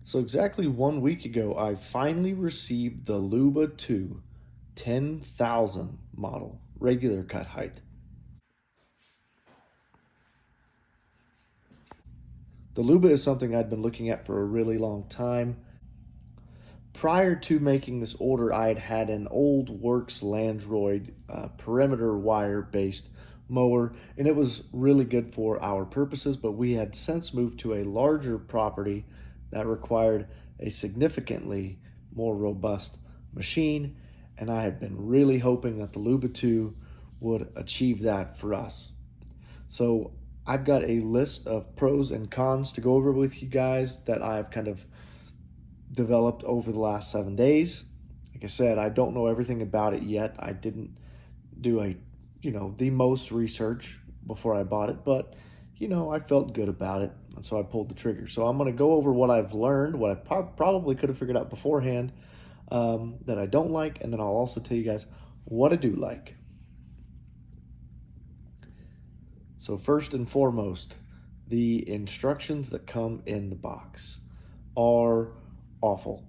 So exactly 1 week ago, I finally received the Luba 2 10,000 model regular cut height. The Luba is something I'd been looking at for a really long time. Prior to making this order, I had had an old Works Landroid perimeter wire based mower, and it was really good for our purposes, but we had since moved to a larger property that required a significantly more robust machine, and I had been really hoping that the Luba 2 would achieve that for us. So I've got a list of pros and cons to go over with you guys that I've kind of developed over the last 7 days. Like I said, I don't know everything about it yet. I didn't do the most research before I bought it, but I felt good about it, and so I pulled the trigger. So I'm going to go over what I've learned, what I probably could have figured out beforehand, that I don't like, and then I'll also tell you guys what I do like. So first and foremost, the instructions that come in the box are awful.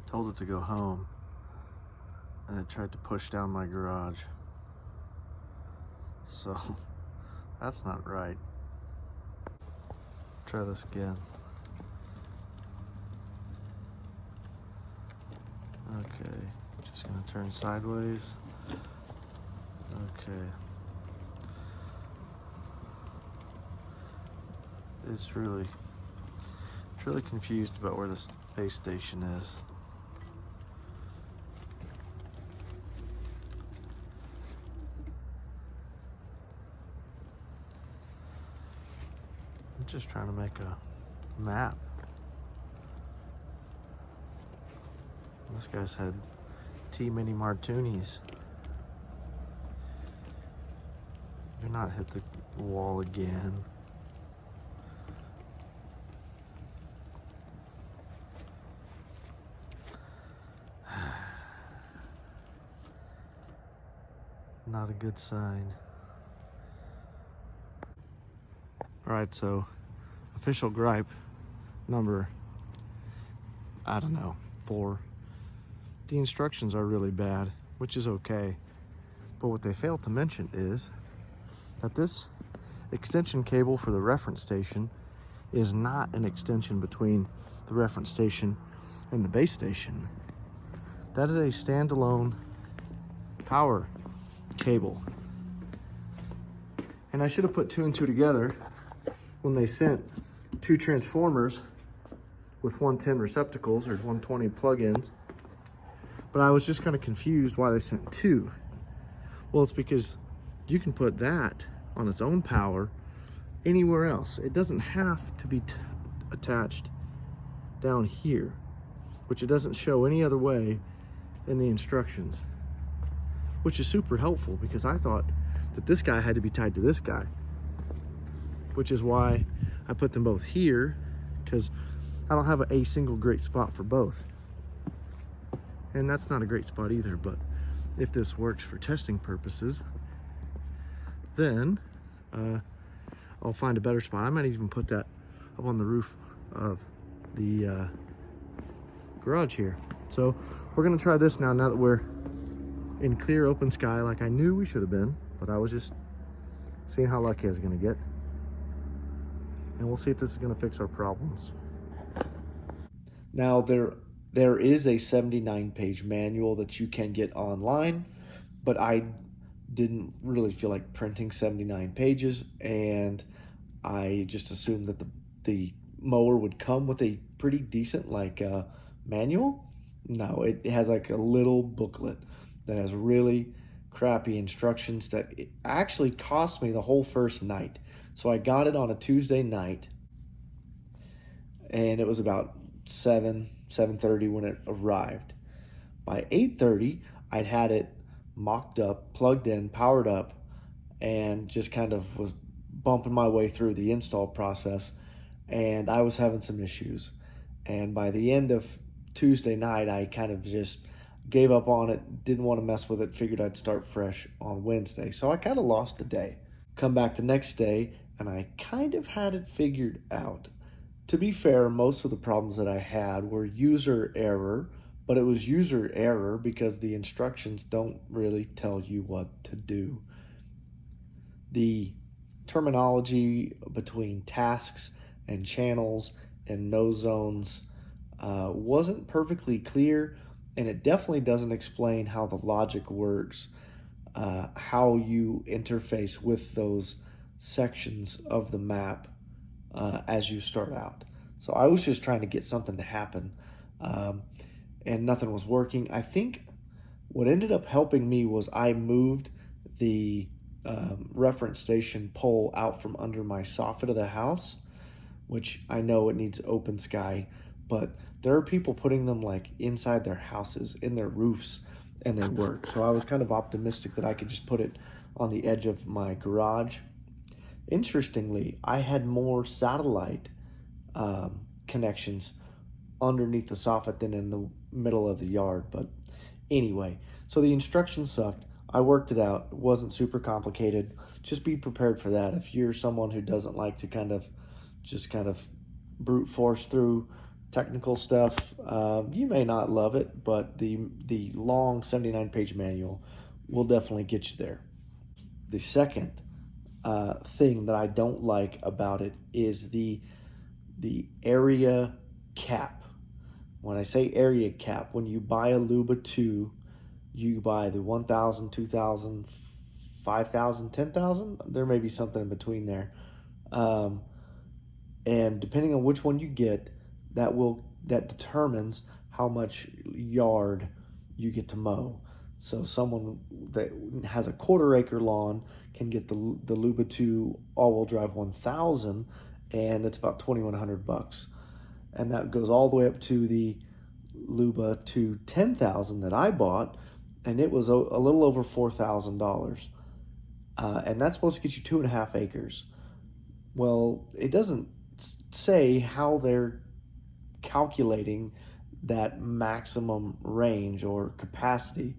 Told it to go home, and it tried to push down my garage. So that's not right. Try this again. Okay, just gonna turn sideways. Okay. It's really confused about where the space station is. I'm just trying to make a map. This guy's had T-mini martinis. Do not hit the wall again. Not a good sign. All right, so official gripe number, I don't know, 4. The instructions are really bad, which is okay. But what they fail to mention is that this extension cable for the reference station is not an extension between the reference station and the base station. That is a standalone power cable. And I should have put 2 and 2 together when they sent 2 transformers with 110 receptacles or 120 plug-ins. But I was just kind of confused why they sent 2. Well, it's because you can put that on its own power anywhere else. It doesn't have to be attached down here, which it doesn't show any other way in the instructions, which is super helpful because I thought that this guy had to be tied to this guy, which is why I put them both here, because I don't have a single great spot for both. And that's not a great spot either, but if this works for testing purposes, then I'll find a better spot. I might even put that up on the roof of the garage here. So we're gonna try this now that we're in clear open sky like I knew we should have been, but I was just seeing how lucky I was gonna get. And we'll see if this is gonna fix our problems. Now there is a 79-page manual that you can get online, but I didn't really feel like printing 79 pages, and I just assumed that the mower would come with a pretty decent manual. No, it has like a little booklet that has really crappy instructions that it actually cost me the whole first night. So I got it on a Tuesday night, and it was about 7:30 when it arrived. By 8:30, I'd had it mocked up, plugged in, powered up, and just kind of was bumping my way through the install process, and I was having some issues. And by the end of Tuesday night, I kind of just Gave up on it, didn't want to mess with it, figured I'd start fresh on Wednesday. So I kind of lost the day. Come back the next day, and I kind of had it figured out. To be fair, most of the problems that I had were user error, but it was user error because the instructions don't really tell you what to do. The terminology between tasks and channels and no zones wasn't perfectly clear, and it definitely doesn't explain how the logic works, how you interface with those sections of the map as you start out. So I was just trying to get something to happen, um, and nothing was working. I think what ended up helping me was I moved the reference station pole out from under my soffit of the house, which I know it needs open sky, but there are people putting them like inside their houses, in their roofs, and they work. So I was kind of optimistic that I could just put it on the edge of my garage. Interestingly, I had more satellite connections underneath the soffit than in the middle of the yard. But anyway, so the instructions sucked. I worked it out. It wasn't super complicated. Just be prepared for that. If you're someone who doesn't like to kind of brute force through technical stuff, you may not love it, but the long 79-page manual will definitely get you there. The second thing that I don't like about it is the area cap. When I say area cap, when you buy a Luba 2, you buy the 1,000, 2,000, 5,000, 10,000. There may be something in between there. And depending on which one you get, that determines how much yard you get to mow. So someone that has a 1/4 acre lawn can get the Luba 2 all-wheel drive 1,000, and it's about $2,100. And that goes all the way up to the Luba to 10,000 that I bought, and it was a little over $4,000. And that's supposed to get you 2.5 acres. Well, it doesn't say how they're calculating that maximum range or capacity.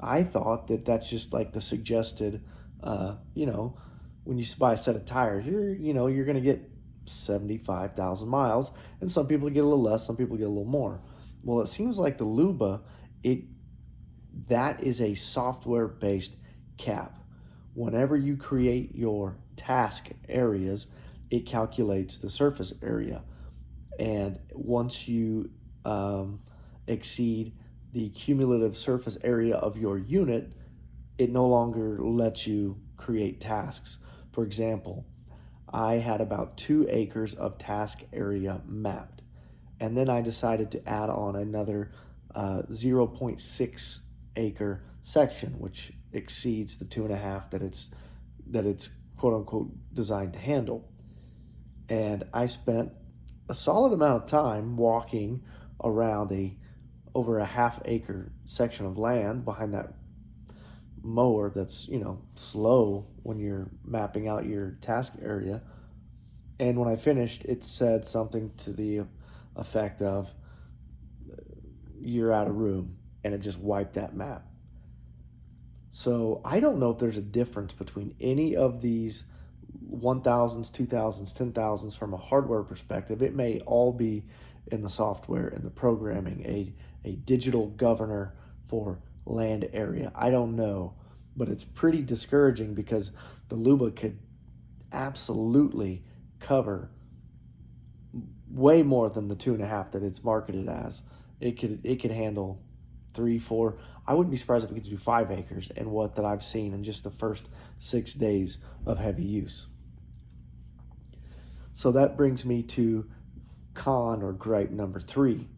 I thought that that's just like the suggested, when you buy a set of tires, you're going to get 75,000 miles, and some people get a little less, some people get a little more. Well, it seems like the Luba, that is a software-based cap. Whenever you create your task areas, it calculates the surface area. And once you exceed the cumulative surface area of your unit, it no longer lets you create tasks. For example, I had about 2 acres of task area mapped, and then I decided to add on another 0.6 acre section, which exceeds the 2.5 that it's quote unquote designed to handle. And I spent a solid amount of time walking around over a 1/2 acre section of land behind that mower that's slow when you're mapping out your task area. And when I finished, it said something to the effect of, "You're out of room," and it just wiped that map. So I don't know if there's a difference between any of these 1,000s, 2,000s, 10,000s from a hardware perspective. It may all be in the software and the programming, a digital governor for land area. I don't know, but it's pretty discouraging because the Luba could absolutely cover way more than the 2.5 that it's marketed as. It could handle 3, 4. I wouldn't be surprised if it could do 5 acres and what that I've seen in just the first 6 days of heavy use. So that brings me to con or gripe number 3.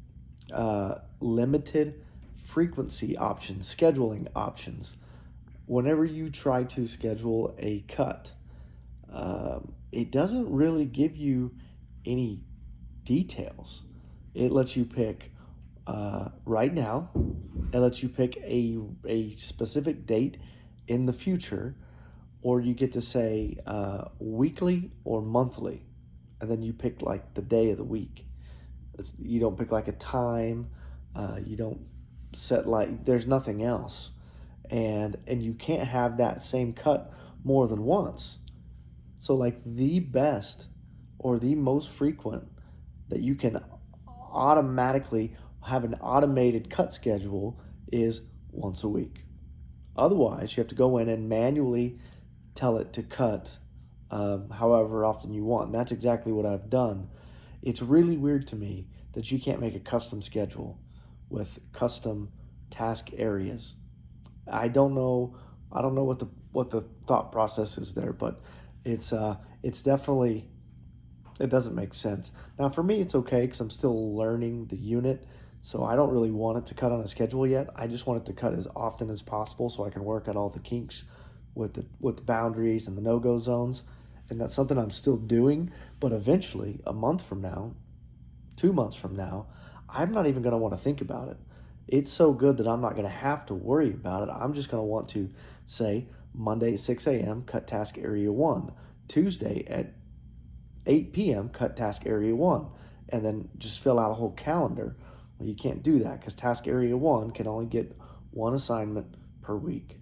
Limited frequency options, scheduling options. Whenever you try to schedule a cut, it doesn't really give you any details. It lets you pick right now. It lets you pick a specific date in the future, or you get to say weekly or monthly, and then you pick like the day of the week. You don't pick like a time. You don't set like there's nothing else. And you can't have that same cut more than once. So like the best or the most frequent that you can automatically have an automated cut schedule is once a week. Otherwise, you have to go in and manually tell it to cut however often you want. And that's exactly what I've done. It's really weird to me that you can't make a custom schedule with custom task areas. I don't know. I don't know what the thought process is there, but it's definitely, it doesn't make sense. Now for me, it's okay because I'm still learning the unit, so I don't really want it to cut on a schedule yet. I just want it to cut as often as possible so I can work out all the kinks with the boundaries and the no-go zones, and that's something I'm still doing. But eventually, a month from now, 2 months from now, I'm not even going to want to think about it. It's so good that I'm not going to have to worry about it. I'm just going to want to say Monday at 6 a.m., cut task area 1. Tuesday at 8 p.m., cut task area 1. And then just fill out a whole calendar. Well, you can't do that because task area 1 can only get one assignment per week.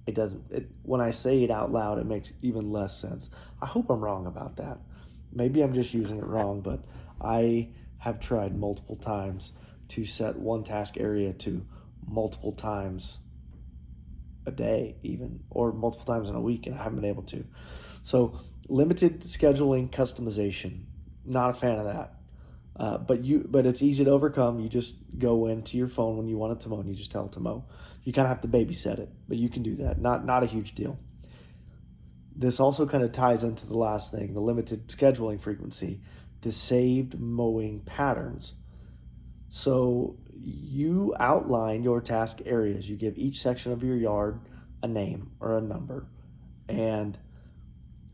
It doesn't, when I say it out loud, it makes even less sense. I hope I'm wrong about that. Maybe I'm just using it wrong, but I have tried multiple times to set one task area to multiple times a day even, or multiple times in a week, and I haven't been able to. So limited scheduling customization, not a fan of that. But it's easy to overcome. You just go into your phone when you want it to mow and you just tell it to mow. You kind of have to babysit it, but you can do that. Not a huge deal. This also kind of ties into the last thing, the limited scheduling frequency, the saved mowing patterns. So you outline your task areas. You give each section of your yard a name or a number. And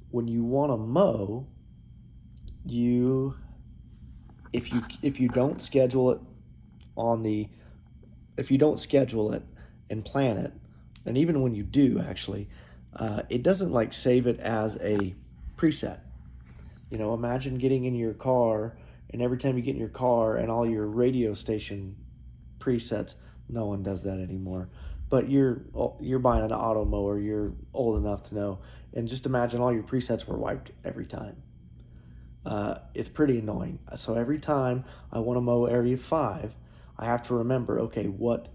when you want to mow, if you don't schedule it if you don't schedule it and plan it, and even when you do actually, it doesn't like save it as a preset. You know, imagine getting in your car, and every time you get in your car and all your radio station presets, no one does that anymore. But you're buying an auto mower, you're old enough to know, and just imagine all your presets were wiped every time. It's pretty annoying. So every time I want to mow area 5, I have to remember, okay, what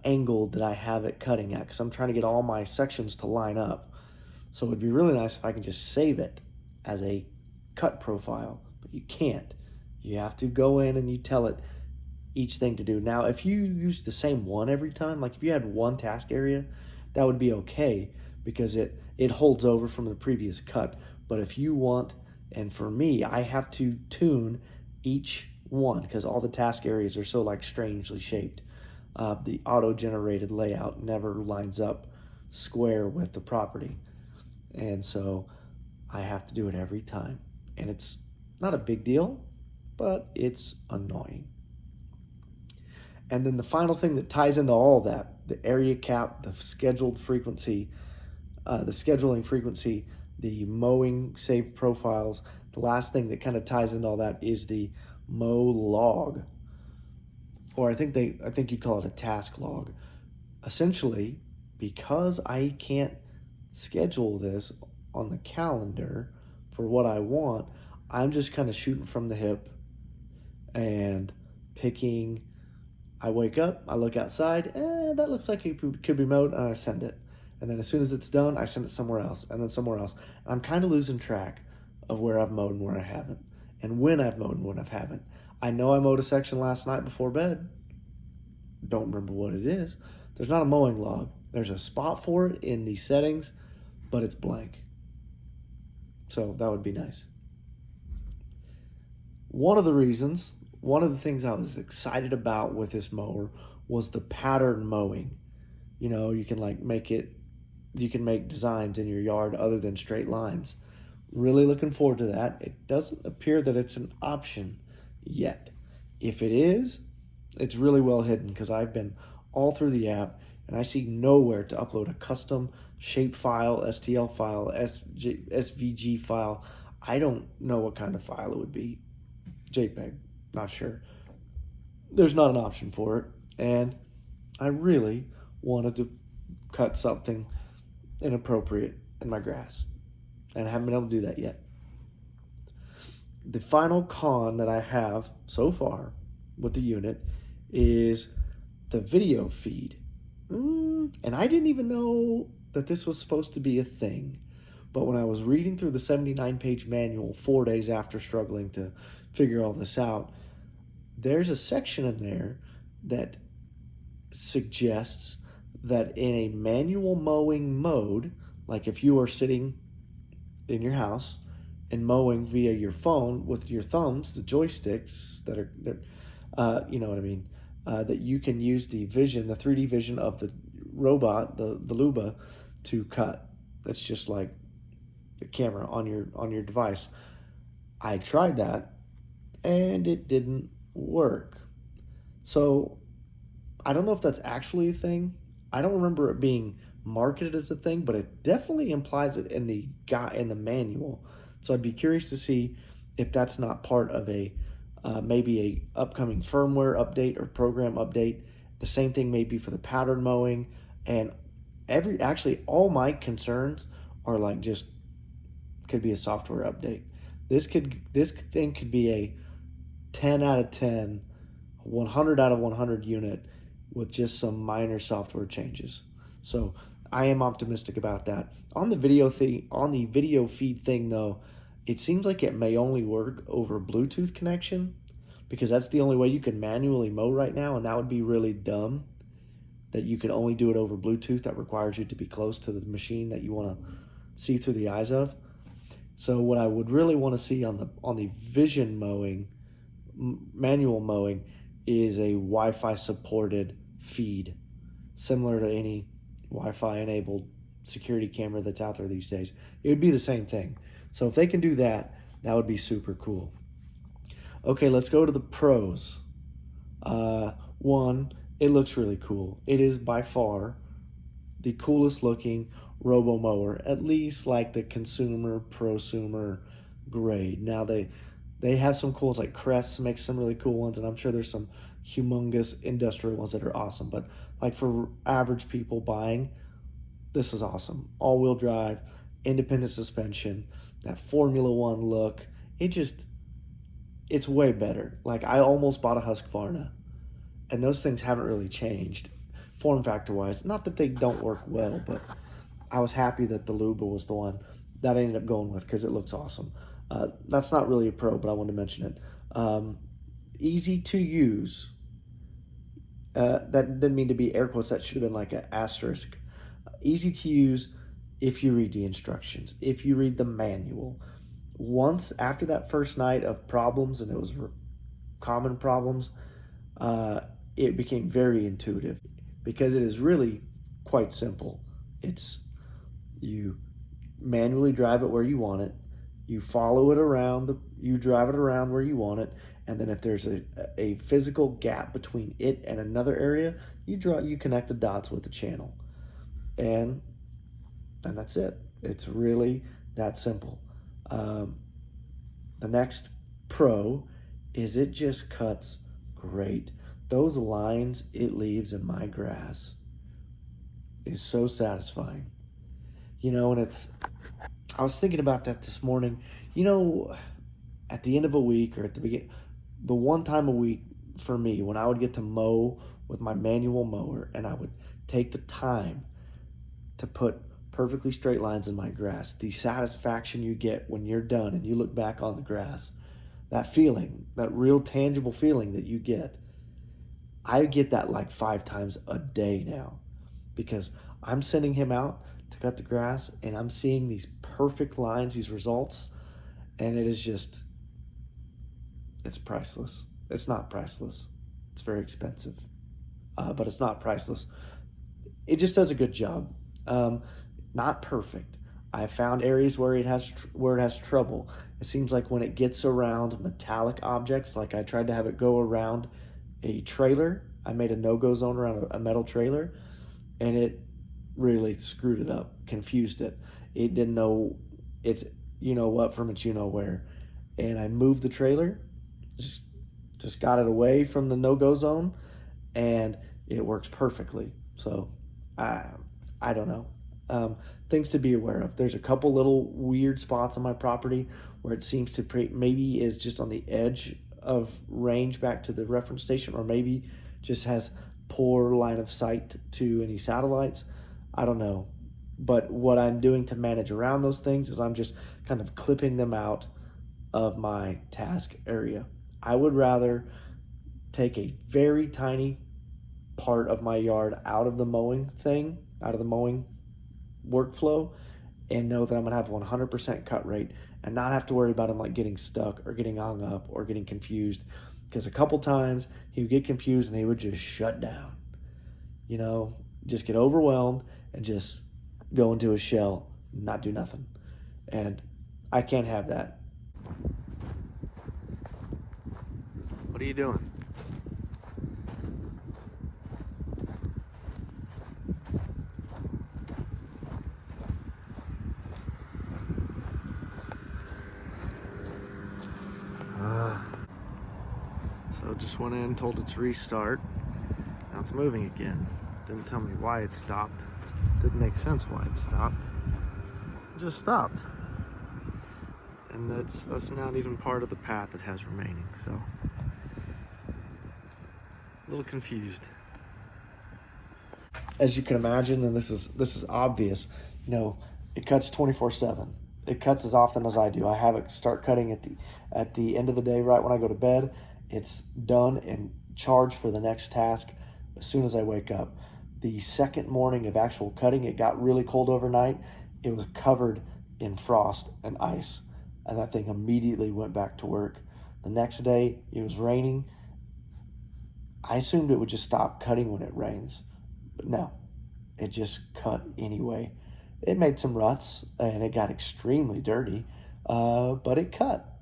angle did I have it cutting at? Because I'm trying to get all my sections to line up. So it would be really nice if I could just save it as a cut profile, but you can't. You have to go in and you tell it each thing to do. Now, if you use the same one every time, like if you had one task area, that would be okay because it holds over from the previous cut. But if you want, and for me, I have to tune each one because all the task areas are so like strangely shaped. The auto-generated layout never lines up square with the property. And so I have to do it every time. And it's not a big deal, but it's annoying. And then the final thing that ties into all that, the area cap, the scheduled frequency, the scheduling frequency, the mowing saved profiles, the last thing that kind of ties into all that is the mow log. Or I think you'd call it a task log. Essentially, because I can't schedule this on the calendar for what I want, I'm just kind of shooting from the hip and picking. I wake up, I look outside, that looks like it could be mowed, and I send it. And then as soon as it's done, I send it somewhere else, and then somewhere else. I'm kind of losing track of where I've mowed and where I haven't, and when I've mowed and when I haven't. I know I mowed a section last night before bed. Don't remember what it is. There's not a mowing log. There's a spot for it in the settings, but it's blank. So that would be nice. One of the things I was excited about with this mower was the pattern mowing. You know, you can make designs in your yard other than straight lines. Really looking forward to that. It doesn't appear that it's an option yet. If it is, it's really well hidden because I've been all through the app and I see nowhere to upload a custom shape file, STL file, SVG file. I don't know what kind of file it would be. JPEG, not sure. there's not an option for it. And I really wanted to cut something inappropriate in my grass, and I haven't been able to do that yet. The final con that I have so far with the unit is the video feed. And I didn't even know that this was supposed to be a thing. But when I was reading through the 79-page manual 4 days after struggling to figure all this out, there's a section in there that suggests that in a manual mowing mode, like if you are sitting in your house and mowing via your phone with your thumbs, the joysticks that are, you know what I mean, that you can use the 3D vision of the robot, the Luba, to cut. That's just like the camera on your device. I tried that and it didn't work. So I don't know if that's actually a thing. I don't remember it being marketed as a thing, but it definitely implies it in the manual. So I'd be curious to see if that's not part of a maybe a upcoming firmware update or program update. The same thing may be for the pattern mowing, and actually all my concerns are like just could be a software update. This thing could be a 10 out of 10, 100 out of 100 unit with just some minor software changes. So I am optimistic about that. On the video feed thing though, it seems like it may only work over Bluetooth connection, because that's the only way you can manually mow right now, and that would be really dumb that you can only do it over Bluetooth. That requires you to be close to the machine that you want to see through the eyes of. So what I would really want to see on the vision mowing, manual mowing, is a Wi-Fi supported feed, similar to any Wi-Fi enabled security camera that's out there these days. It would be the same thing. So if they can do that, that would be super cool. Okay, let's go to the pros. One, it looks really cool. It is by far the coolest looking robo mower, at least like the consumer prosumer grade. Now they have some cool ones, like Crest makes some really cool ones, and I'm sure there's some humongous industrial ones that are awesome. But like for average people buying, this is awesome. All-wheel drive, independent suspension, that Formula One look. It's way better. Like I almost bought a Husqvarna, and those things haven't really changed form factor wise. Not that they don't work well, but I was happy that the Luba was the one that I ended up going with because it looks awesome. That's not really a pro, but I wanted to mention it. Easy to use. That didn't mean to be air quotes. That should have been like an asterisk. Easy to use if you read the instructions, if you read the manual. Once after that first night of problems, and it was common problems, it became very intuitive because it is really quite simple. It's you manually drive it where you want it, you follow it around, you drive it around where you want it, and then if there's a physical gap between it and another area, you connect the dots with the channel, and that's it. It's really that simple. The next pro is it just cuts great. Those lines it leaves in my grass is so satisfying. You know, and I was thinking about that this morning. You know, at the end of a week or at the beginning, the one time a week for me when I would get to mow with my manual mower, and I would take the time to put perfectly straight lines in my grass, the satisfaction you get when you're done and you look back on the grass, that feeling, that real tangible feeling that you get, I get that like 5 times a day now, because I'm sending him out to cut the grass and I'm seeing these perfect lines, these results, and it's priceless. It's not priceless. It's very expensive, but it's not priceless. It just does a good job. Not perfect. I found areas where it has trouble. It seems like when it gets around metallic objects, like I tried to have it go around a trailer. I made a no-go zone around a metal trailer, and it really screwed it up, confused it. It didn't know its you know what from its you know where. And I moved the trailer, just just got it away from the no-go zone, and it works perfectly. So I don't know. Things to be aware of. There's a couple little weird spots on my property where it seems to maybe is just on the edge of range back to the reference station, or maybe just has poor line of sight to any satellites. I don't know. But what I'm doing to manage around those things is I'm just kind of clipping them out of my task area. I would rather take a very tiny part of my yard out of the mowing thing, out of the mowing workflow, and know that I'm gonna have 100% cut rate and not have to worry about him like getting stuck or getting hung up or getting confused. Because a couple times he would get confused and he would just shut down, you know, just get overwhelmed and just go into a shell, not do nothing. And I can't have that. What are you doing? So just went in, told it to restart. Now it's moving again. Didn't tell me why it stopped. Didn't make sense why it stopped. It just stopped. And that's not even part of the path it has remaining, so a little confused. As you can imagine, and this is obvious, you know, it cuts 24/7. It cuts as often as I do. I have it start cutting at the end of the day, right when I go to bed. It's done and charged for the next task as soon as I wake up. The second morning of actual cutting, it got really cold overnight. It was covered in frost and ice, and that thing immediately went back to work. The next day, it was raining. I assumed it would just stop cutting when it rains, but no, it just cut anyway. It made some ruts and it got extremely dirty, but it cut.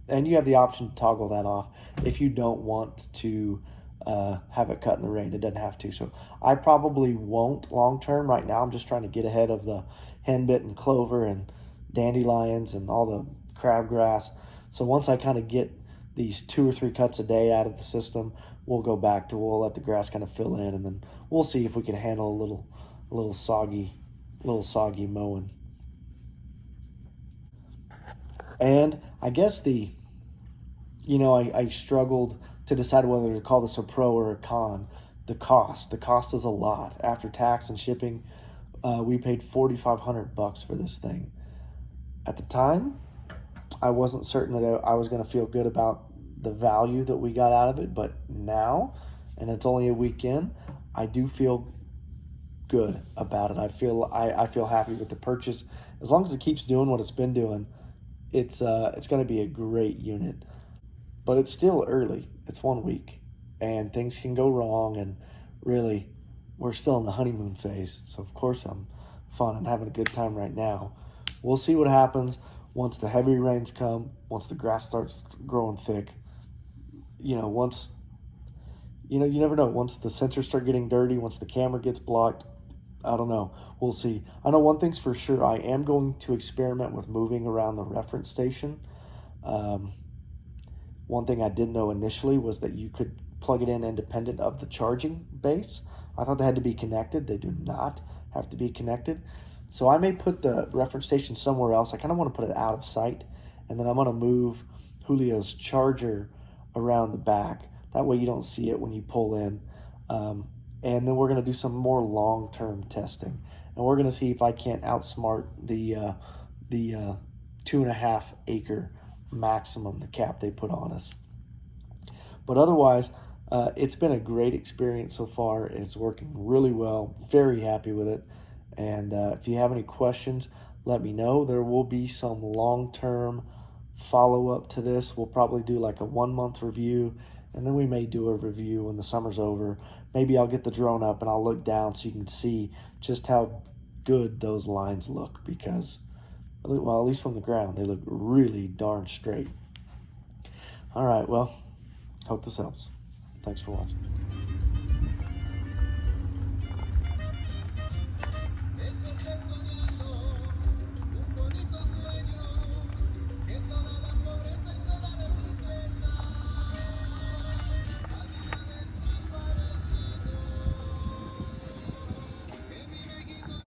And you have the option to toggle that off if you don't want to have it cut in the rain. It doesn't have to. So I probably won't long term. Right now, I'm just trying to get ahead of the henbit and clover and dandelions and all the crabgrass. So once I kind of get these 2 or 3 cuts a day out of the system, we'll go back to, we'll let the grass kind of fill in, and then we'll see if we can handle a little soggy mowing. And I guess I struggled to decide whether to call this a pro or a con. The cost is a lot. After tax and shipping, we paid $4,500 for this thing. At the time, I wasn't certain that I was going to feel good about the value that we got out of it, but now, and it's only a week in, I do feel good about it. I feel happy with the purchase. As long as it keeps doing what it's been doing, it's going to be a great unit. But it's still early. It's 1 week, and things can go wrong, and really, we're still in the honeymoon phase. So of course I'm fun and having a good time right now. We'll see what happens once the heavy rains come, once the grass starts growing thick. You never know. Once the sensors start getting dirty, once the camera gets blocked, I don't know. We'll see. I know one thing's for sure. I am going to experiment with moving around the reference station. One thing I didn't know initially was that you could plug it in independent of the charging base. I thought they had to be connected. They do not have to be connected. So I may put the reference station somewhere else. I kind of want to put it out of sight. And then I'm going to move Julio's charger around the back. That way you don't see it when you pull in. And then we're going to do some more long-term testing. And we're going to see if I can't outsmart the 2.5 acre maximum, the cap they put on us. But otherwise, it's been a great experience so far. It's working really well. Very happy with it. And if you have any questions, let me know. There will be some long-term follow-up to this. We'll probably do like a 1-month review, and then we may do a review when the summer's over. Maybe I'll get the drone up and I'll look down so you can see just how good those lines look, because, well, at least from the ground, they look really darn straight. All right, well, hope this helps. Thanks for watching.